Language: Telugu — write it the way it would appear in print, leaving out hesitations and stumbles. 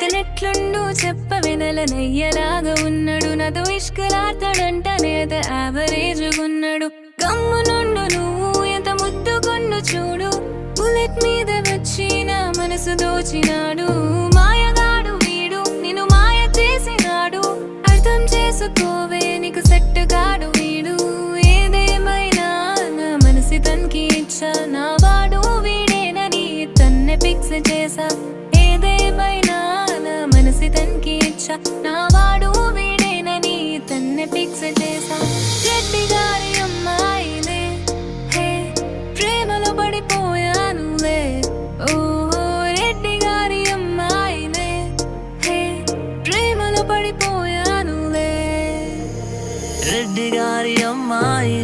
ఇతనెట్లుండు చెప్పవెనలనయ్యలాగా ఉన్నాడు నాతో ఇష్కలాడతాడంటనేత యావరేజ్గున్నాడు గమ్మునుండు నువ్వు ఎంత ముద్దుకొండు చూడు బుల్లెట్ మీద వచ్చి నా మనసు దోచినాడు మాయగాడు వీడు నిన్ను మాయ చేసినాడు అర్థం చేసుకోవే నీకు సెట్ గాడు వీడు ఏదేమైనా నా మనసి తనకి ఇచ్చా నా వాడు వీడేనని తన్నే ఫిక్స్ చేసా ఏదేమైనా నా మనసి తనకి ఇచ్చా నా వాడు వీడేనని తన్నే ఫిక్స్ చేసా రెడ్డి గారి అమ్మాయిలే హే ప్రేమలో పడిపోయానులే ఓహో రెడ్డి గారి అమ్మాయిలే హే ప్రేమలో పడిపోయానులే రెడ్డి గారి అమ్మాయి